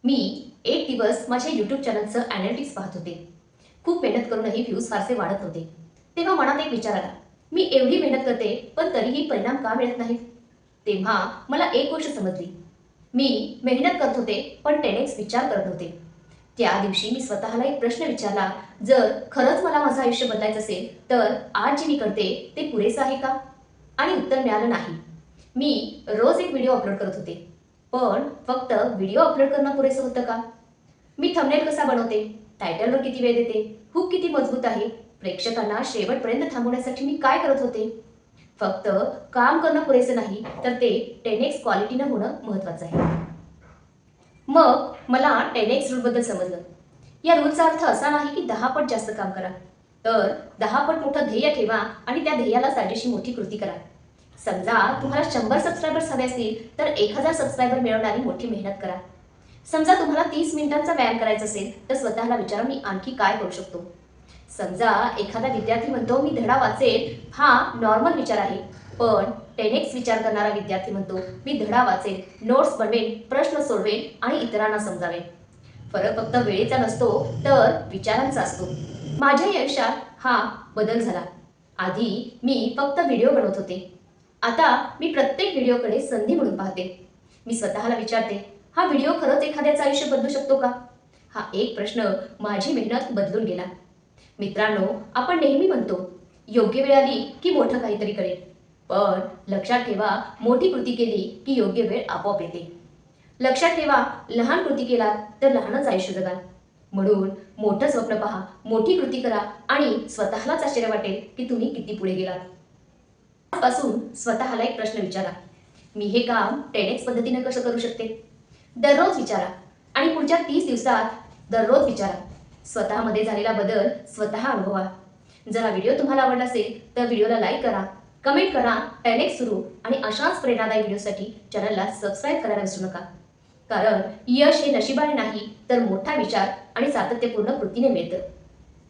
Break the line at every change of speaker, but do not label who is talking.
मी एक दिवस माझ्या यूट्यूब चॅनलचं ॲनालिटिक्स पाहत होते. खूप मेहनत करूनही व्ह्यूज फारसे वाढत नव्हते. तेव्हा मनात एक विचार आला, मी एवढी मेहनत करते पण तरीही परिणाम का मिळत नाहीत? तेव्हा मला एक गोष्ट समजली. मी मेहनत करत होते पण 10x विचार करत नव्हते. त्या दिवशी मी स्वतःला एक प्रश्न विचारला, जर खरंच मला माझं आयुष्य बदलायचं असेल तर आज जे मी करते ते पुरेसं आहे का? आणि उत्तर मिळालं नाही. मी रोज एक व्हिडिओ अपलोड करत होते, पण फक्त व्हिडिओ अपलोड करणं पुरेसं होतं का? मी थंबनेल कसा बनवते, टायटलवर किती वेळ देते, हुक किती मजबूत आहे, प्रेक्षकांना शेवटपर्यंत थांबवण्यासाठी मी काय करत होते? फक्त काम करणं पुरेसं नाही, तर ते 10x क्वालिटीनं होणं महत्त्वाचं आहे. मग मला 10x रूलबद्दल समजलं. या रूलचा अर्थ असा नाही की 10 पट जास्त काम करा, तर 10 पट मोठं ध्येय ठेवा आणि त्या ध्येयाला साजेशी मोठी कृती करा. समजा तुम्हाला 100 सबस्क्रायबर्स हवे असतील तर 1000 सबस्क्रायबर मिळवणारी मोठी मेहनत करा. समजा तुम्हाला 30 मिनिटांचा व्यायाम करायचा असेल तर स्वतःला विचारा, मी आणखी काय करू शकतो? समजा एखादा विद्यार्थी म्हणतो मी धडा वाचेल, हा नॉर्मल विचार आहे. पण 10x विचार करणारा विद्यार्थी म्हणतो मी धडा वाचेल, नोट्स बनवेल, प्रश्न सोडवेल आणि इतरांना समजावेल. फरक फक्त वेळेचा नसतो तर विचारांचा असतो. माझ्या आयुष्यात हा बदल झाला. आधी मी फक्त व्हिडिओ बनवत होते, आता मी प्रत्येक व्हिडिओकडे संधी म्हणून पाहते. मी स्वतःला विचारते, हा व्हिडिओ खरंच एखाद्याचं आयुष्य बदलू शकतो का? हा एक प्रश्न माझी मेहनत बदलून गेला. मित्रांनो, आपण नेहमी म्हणतो योग्य वेळ आली की मोठं काहीतरी करेल, पण लक्षात ठेवा, मोठी कृती केली की योग्य वेळ आपोआप येते. लक्षात ठेवा, लहान कृती केलात तर लहानच आयुष्य जगाल. म्हणून मोठं स्वप्न पहा, मोठी कृती करा आणि स्वतःलाच आश्चर्य वाटेल की तुम्ही किती पुढे गेलात. आजपासून स्वतःला एक प्रश्न विचारा, मी हे काम 10x पद्धतीने कसं करू शकते? दररोज विचारा आणि पुढच्या 30 दिवसात दररोज विचारा. स्वतःमध्ये झालेला बदल स्वतः अनुभवा. जर हा व्हिडिओ तुम्हाला आवडला असेल तर व्हिडिओला लाईक करा, कमेंट करा, 10x सुरू आणि अशाच प्रेरणादायी व्हिडिओसाठी चॅनलला सबस्क्राईब करायला विसरू नका. कारण यश हे नशिबाने नाही तर मोठा विचार आणि सातत्यपूर्ण कृतीने मिळतं.